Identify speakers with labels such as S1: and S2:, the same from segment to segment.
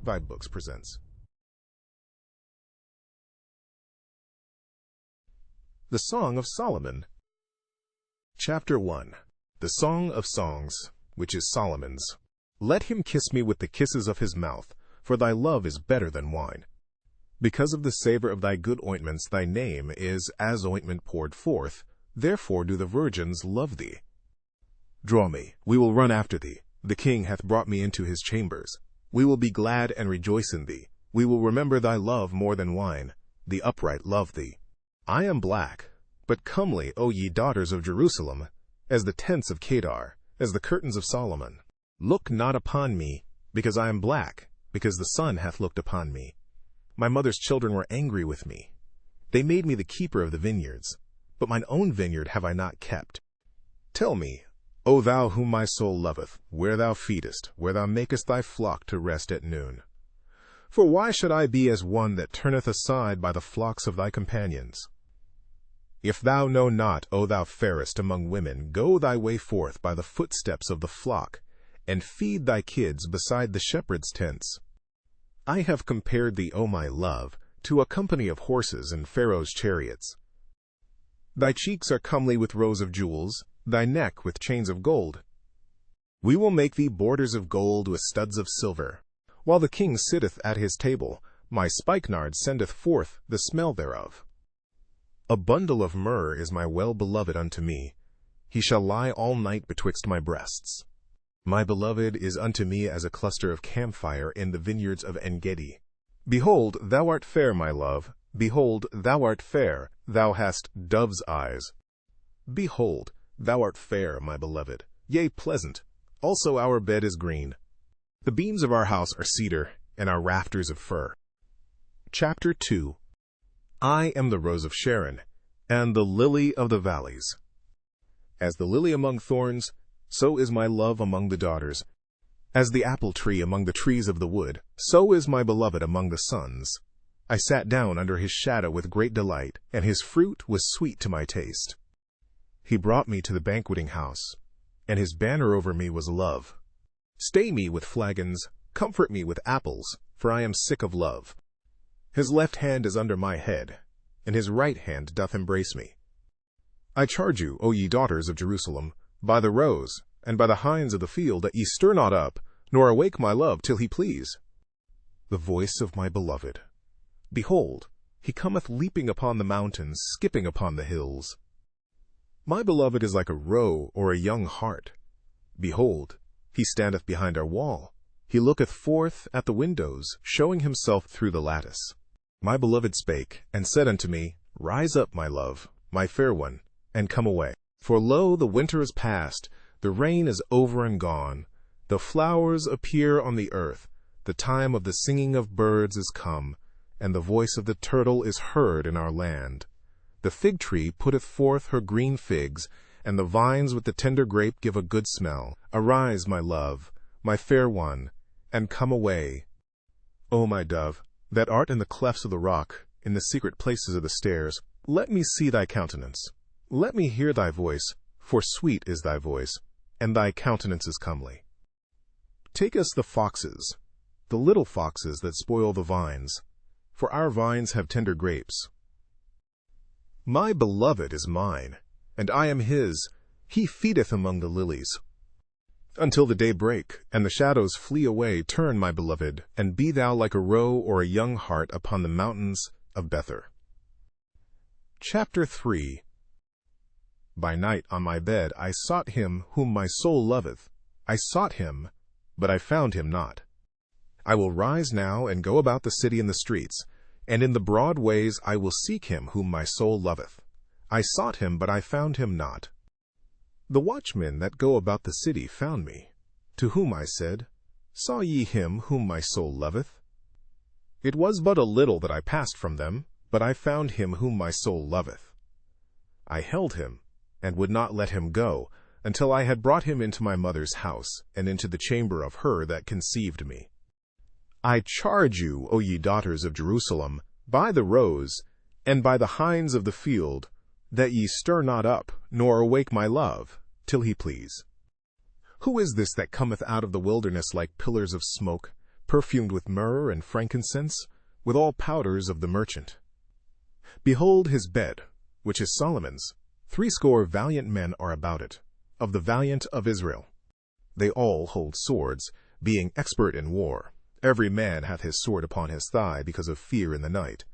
S1: vibeBooks presents. The Song of Solomon. Chapter 1. The Song of Songs, which is Solomon's. Let him kiss me with the kisses of his mouth, for thy love is better than wine. Because of the savor of thy good ointments, thy name is as ointment poured forth, therefore do the virgins love thee. Draw me, we will run after thee. The king hath brought me into his chambers. We will be glad and rejoice in thee. We will remember thy love more than wine. The upright love thee. I am black, but comely, O ye daughters of Jerusalem, as the tents of Kedar, as the curtains of Solomon. Look not upon me, because I am black, because the sun hath looked upon me. My mother's children were angry with me. They made me the keeper of the vineyards, but mine own vineyard have I not kept. Tell me, O thou whom my soul loveth, where thou feedest, where thou makest thy flock to rest at noon. For why should I be as one that turneth aside by the flocks of thy companions? If thou know not, O thou fairest among women, go thy way forth by the footsteps of the flock, and feed thy kids beside the shepherd's tents. I have compared thee, O my love, to a company of horses in Pharaoh's chariots. Thy cheeks are comely with rows of jewels, thy neck with chains of gold. We will make thee borders of gold with studs of silver. While the king sitteth at his table, my spikenard sendeth forth the smell thereof. A bundle of myrrh is my well-beloved unto me. He shall lie all night betwixt my breasts. My beloved is unto me as a cluster of camphire in the vineyards of En-gedi. Behold, thou art fair, my love. Behold, thou art fair. Thou hast dove's eyes. Behold, thou art fair, my beloved, yea, pleasant. Also our bed is green. The beams of our house are cedar, and our rafters of fir. Chapter 2. I am the rose of Sharon, and the lily of the valleys. As the lily among thorns, so is my love among the daughters. As the apple tree among the trees of the wood, so is my beloved among the sons. I sat down under his shadow with great delight, and his fruit was sweet to my taste. He brought me to the banqueting house, and his banner over me was love. Stay me with flagons, comfort me with apples, for I am sick of love. His left hand is under my head, and his right hand doth embrace me. I charge you, O ye daughters of Jerusalem, by the roes, and by the hinds of the field, that ye stir not up, nor awake my love till he please. The voice of my beloved. Behold, he cometh leaping upon the mountains, skipping upon the hills. My beloved is like a roe or a young hart. Behold, he standeth behind our wall. He looketh forth at the windows, showing himself through the lattice. My beloved spake, and said unto me, Rise up, my love, my fair one, and come away. For lo, the winter is past, the rain is over and gone. The flowers appear on the earth, the time of the singing of birds is come, and the voice of the turtle is heard in our land. The fig tree putteth forth her green figs, and the vines with the tender grape give a good smell. Arise, my love, my fair one, and come away. O my dove, that art in the clefts of the rock, in the secret places of the stairs, let me see thy countenance. Let me hear thy voice, for sweet is thy voice, and thy countenance is comely. Take us the foxes, the little foxes that spoil the vines, for our vines have tender grapes. My beloved is mine, and I am his. He feedeth among the lilies. Until the day break, and the shadows flee away, turn, my beloved, and be thou like a roe or a young hart upon the mountains of Bether. Chapter 3. By night on my bed I sought him whom my soul loveth. I sought him, but I found him not. I will rise now and go about the city in the streets, and in the broad ways I will seek him whom my soul loveth. I sought him, but I found him not. The watchmen that go about the city found me, to whom I said, Saw ye him whom my soul loveth? It was but a little that I passed from them, but I found him whom my soul loveth. I held him, and would not let him go, until I had brought him into my mother's house, and into the chamber of her that conceived me. I charge you, O ye daughters of Jerusalem, by the roes, and by the hinds of the field, that ye stir not up, nor awake my love, till he please. Who is this that cometh out of the wilderness like pillars of smoke, perfumed with myrrh and frankincense, with all powders of the merchant. Behold his bed, which is Solomon's. 80 valiant men are about it, of the valiant of Israel. They all hold swords, being expert in war. Every man hath his sword upon his thigh, because of fear in the night.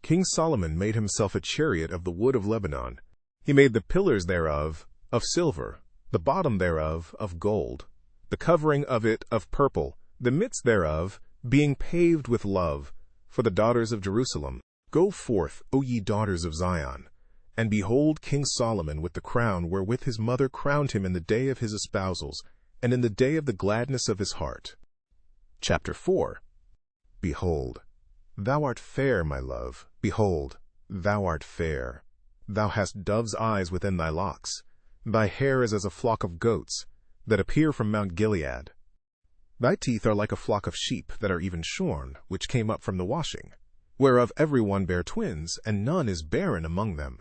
S1: King Solomon made himself a chariot of the wood of Lebanon. He made the pillars thereof of silver, the bottom thereof of gold, the covering of it of purple, the midst thereof being paved with love, for the daughters of Jerusalem. Go forth, O ye daughters of Zion, and behold King Solomon with the crown wherewith his mother crowned him in the day of his espousals, and in the day of the gladness of his heart. Chapter 4. Behold, thou art fair, my love. Behold, thou art fair. Thou hast dove's eyes within thy locks. Thy hair is as a flock of goats, that appear from Mount Gilead. Thy teeth are like a flock of sheep that are even shorn, which came up from the washing, whereof every one bare twins, and none is barren among them.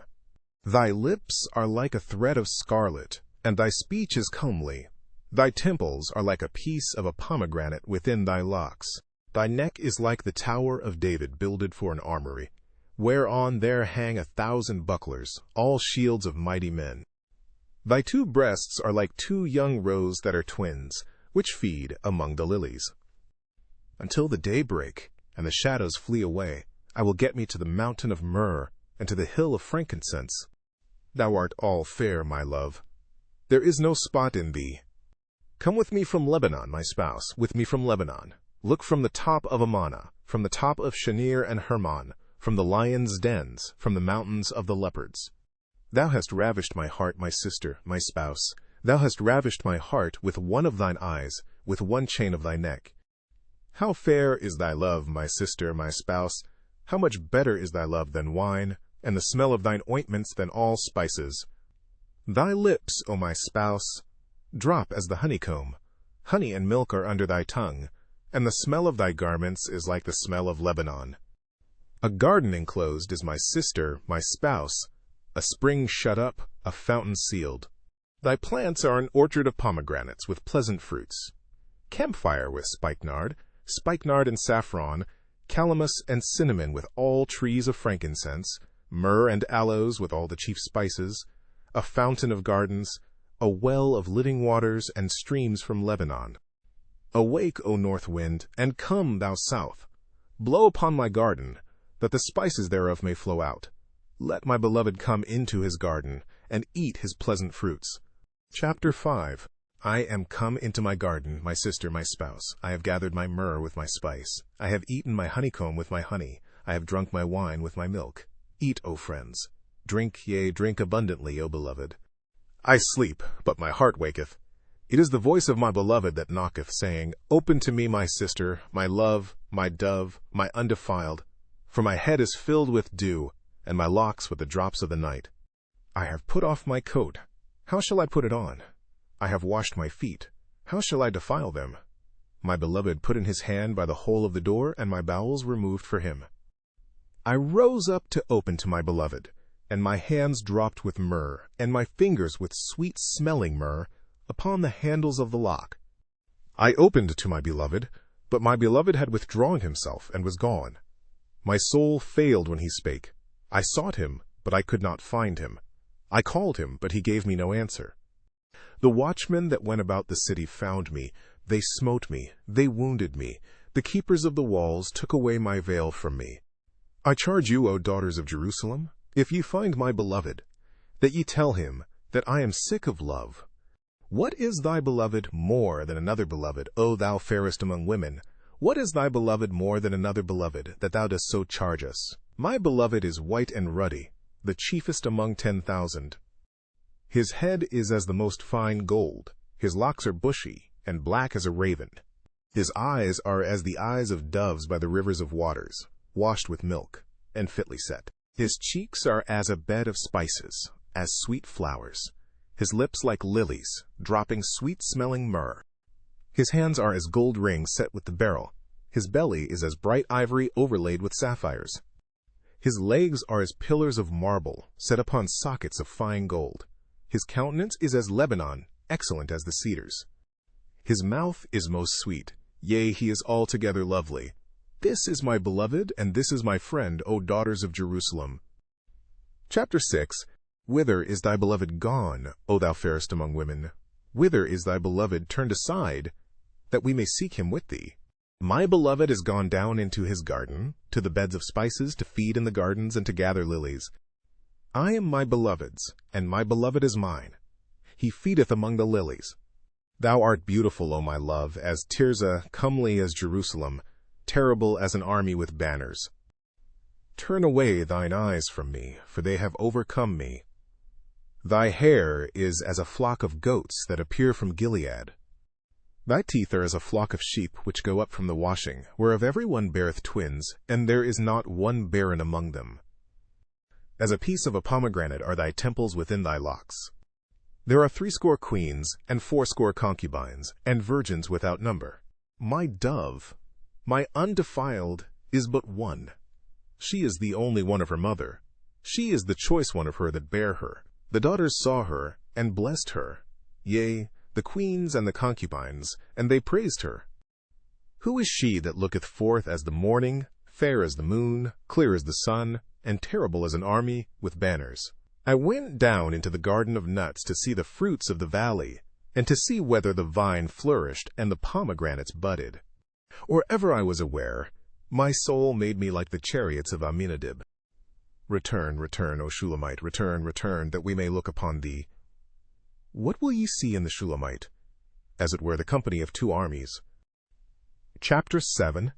S1: Thy lips are like a thread of scarlet, and thy speech is comely. Thy temples are like a piece of a pomegranate within thy locks. Thy neck is like the tower of David builded for an armory, whereon there hang 1,000 bucklers, all shields of mighty men. Thy 2 breasts are like 2 young roes that are twins, which feed among the lilies. Until the day break, and the shadows flee away, I will get me to the mountain of myrrh, and to the hill of frankincense. Thou art all fair, my love. There is no spot in thee. Come with me from Lebanon, my spouse, with me from Lebanon. Look from the top of Amana, from the top of Shanir and Hermon, from the lions' dens, from the mountains of the leopards. Thou hast ravished my heart, my sister, my spouse. Thou hast ravished my heart with one of thine eyes, with one chain of thy neck. How fair is thy love, my sister, my spouse! How much better is thy love than wine, and the smell of thine ointments than all spices. Thy lips, O my spouse, drop as the honeycomb. Honey and milk are under thy tongue, and the smell of thy garments is like the smell of Lebanon. A garden enclosed is my sister, my spouse, a spring shut up, a fountain sealed. Thy plants are an orchard of pomegranates with pleasant fruits. Camphire with spikenard and saffron, calamus and cinnamon with all trees of frankincense, myrrh and aloes with all the chief spices, a fountain of gardens, a well of living waters and streams from Lebanon. Awake, O north wind, and come, thou south. Blow upon my garden, that the spices thereof may flow out. Let my beloved come into his garden, and eat his pleasant fruits. Chapter 5. I am come into my garden, my sister, my spouse. I have gathered my myrrh with my spice. I have eaten my honeycomb with my honey. I have drunk my wine with my milk. Eat, O friends. Drink, yea, drink abundantly, O beloved. I sleep, but my heart waketh. It is the voice of my beloved that knocketh, saying, Open to me, my sister, my love, my dove, my undefiled. For my head is filled with dew, and my locks with the drops of the night. I have put off my coat. How shall I put it on? I have washed my feet. How shall I defile them? My beloved put in his hand by the hole of the door, and my bowels were moved for him. I rose up to open to my beloved, and my hands dropped with myrrh, and my fingers with sweet-smelling myrrh, upon the handles of the lock. I opened to my beloved, but my beloved had withdrawn himself, and was gone. My soul failed when he spake. I sought him, but I could not find him. I called him, but he gave me no answer. The watchmen that went about the city found me. They smote me, they wounded me. The keepers of the walls took away my veil from me. I charge you, O daughters of Jerusalem, if ye find my beloved, that ye tell him that I am sick of love. What is thy beloved more than another beloved, O thou fairest among women? What is thy beloved more than another beloved, that thou dost so charge us? My beloved is white and ruddy, the chiefest among 10,000. His head is as the most fine gold, his locks are bushy, and black as a raven. His eyes are as the eyes of doves by the rivers of waters, washed with milk, and fitly set. His cheeks are as a bed of spices, as sweet flowers. His lips like lilies, dropping sweet-smelling myrrh. His hands are as gold rings set with the beryl. His belly is as bright ivory overlaid with sapphires. His legs are as pillars of marble, set upon sockets of fine gold. His countenance is as Lebanon, excellent as the cedars. His mouth is most sweet. Yea, he is altogether lovely. This is my beloved, and this is my friend, O daughters of Jerusalem. Chapter 6. Whither is thy beloved gone, O thou fairest among women? Whither is thy beloved turned aside, that we may seek him with thee? My beloved is gone down into his garden, to the beds of spices, to feed in the gardens, and to gather lilies. I am my beloved's, and my beloved is mine. He feedeth among the lilies. Thou art beautiful, O my love, as Tirzah, comely as Jerusalem, terrible as an army with banners. Turn away thine eyes from me, for they have overcome me. Thy hair is as a flock of goats that appear from Gilead. Thy teeth are as a flock of sheep which go up from the washing, whereof every one beareth twins, and there is not one barren among them. As a piece of a pomegranate are thy temples within thy locks. There are 80 queens, and 80 concubines, and virgins without number. My dove, my undefiled, is but one. She is the only one of her mother. She is the choice one of her that bare her. The daughters saw her, and blessed her. Yea, the queens and the concubines, and they praised her. Who is she that looketh forth as the morning, fair as the moon, clear as the sun, and terrible as an army with banners? I went down into the garden of nuts to see the fruits of the valley, and to see whether the vine flourished and the pomegranates budded. Or ever I was aware, my soul made me like the chariots of Aminadab. Return, return, O Shulamite, return, return, that we may look upon thee. What will ye see in the Shulamite? As it were the company of 2 armies. Chapter 7.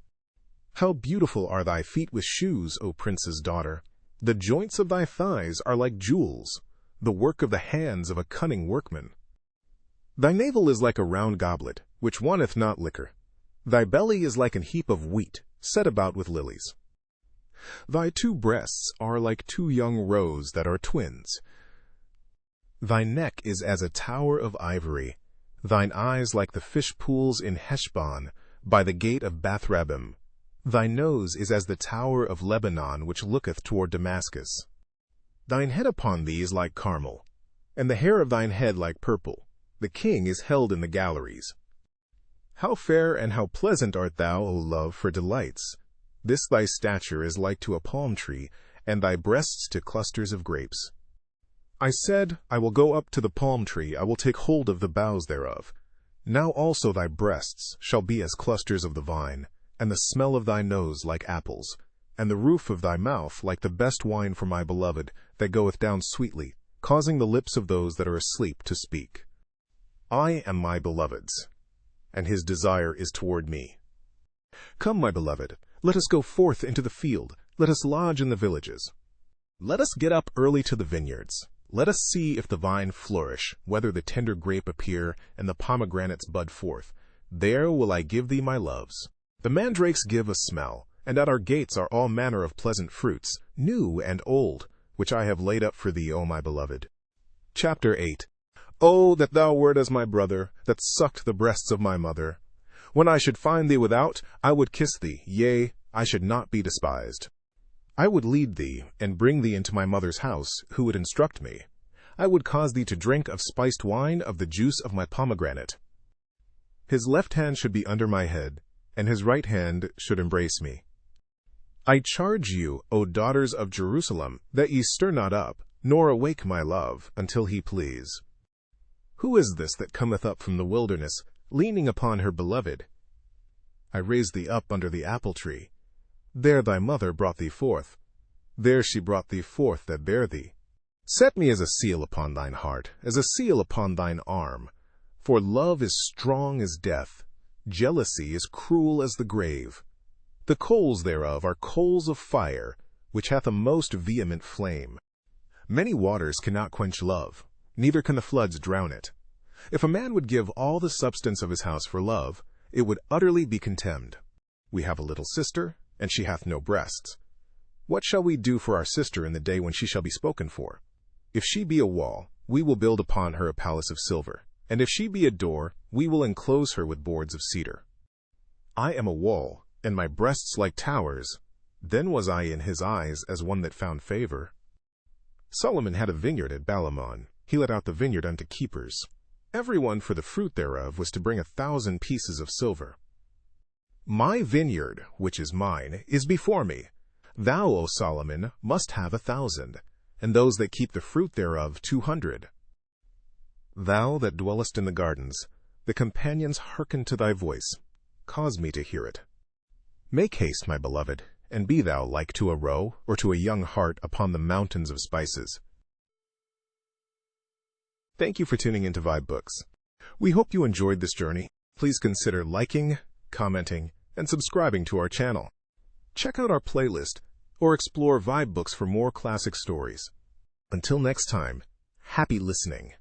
S1: How beautiful are thy feet with shoes, O prince's daughter! The joints of thy thighs are like jewels, the work of the hands of a cunning workman. Thy navel is like a round goblet, which wanteth not liquor. Thy belly is like an heap of wheat, set about with lilies. Thy 2 breasts are like 2 young roes that are twins. Thy neck is as a tower of ivory, thine eyes like the fish pools in Heshbon, by the gate of Bathrabbim. Thy nose is as the tower of Lebanon which looketh toward Damascus. Thine head upon thee is like Carmel, and the hair of thine head like purple. The king is held in the galleries. How fair and how pleasant art thou, O love, for delights! This thy stature is like to a palm tree, and thy breasts to clusters of grapes. I said, I will go up to the palm tree, I will take hold of the boughs thereof. Now also thy breasts shall be as clusters of the vine, and the smell of thy nose like apples, and the roof of thy mouth like the best wine for my beloved, that goeth down sweetly, causing the lips of those that are asleep to speak. I am my beloved's, and his desire is toward me. Come, my beloved, let us go forth into the field, let us lodge in the villages. Let us get up early to the vineyards. Let us see if the vine flourish, whether the tender grape appear, and the pomegranates bud forth. There will I give thee my loves. The mandrakes give a smell, and at our gates are all manner of pleasant fruits, new and old, which I have laid up for thee, O my beloved. Chapter 8. Oh, that thou wert as my brother, that sucked the breasts of my mother. When I should find thee without, I would kiss thee, yea, I should not be despised. I would lead thee, and bring thee into my mother's house, who would instruct me. I would cause thee to drink of spiced wine, of the juice of my pomegranate. His left hand should be under my head, and his right hand should embrace me. I charge you, O daughters of Jerusalem, that ye stir not up, nor awake my love, until he please. Who is this that cometh up from the wilderness, leaning upon her beloved? I raised thee up under the apple tree. There thy mother brought thee forth. There she brought thee forth that bare thee. Set me as a seal upon thine heart, as a seal upon thine arm. For love is strong as death, jealousy is cruel as the grave. The coals thereof are coals of fire, which hath a most vehement flame. Many waters cannot quench love, neither can the floods drown it. If a man would give all the substance of his house for love, it would utterly be contemned. We have a little sister, and she hath no breasts. What shall we do for our sister in the day when she shall be spoken for? If she be a wall, we will build upon her a palace of silver, and if she be a door, we will enclose her with boards of cedar. I am a wall, and my breasts like towers. Then was I in his eyes as one that found favor. Solomon had a vineyard at Balamon. He let out the vineyard unto keepers. Every one for the fruit thereof was to bring 1,000 pieces of silver. My vineyard, which is mine, is before me. Thou, O Solomon, must have 1,000, and those that keep the fruit thereof 200. Thou that dwellest in the gardens, the companions hearken to thy voice. Cause me to hear it. Make haste, my beloved, and be thou like to a roe, or to a young hart upon the mountains of spices. Thank you for tuning into vibeBooks. We hope you enjoyed this journey. Please consider liking, commenting, and subscribing to our channel. Check out our playlist, or explore vibeBooks for more classic stories. Until next time, happy listening.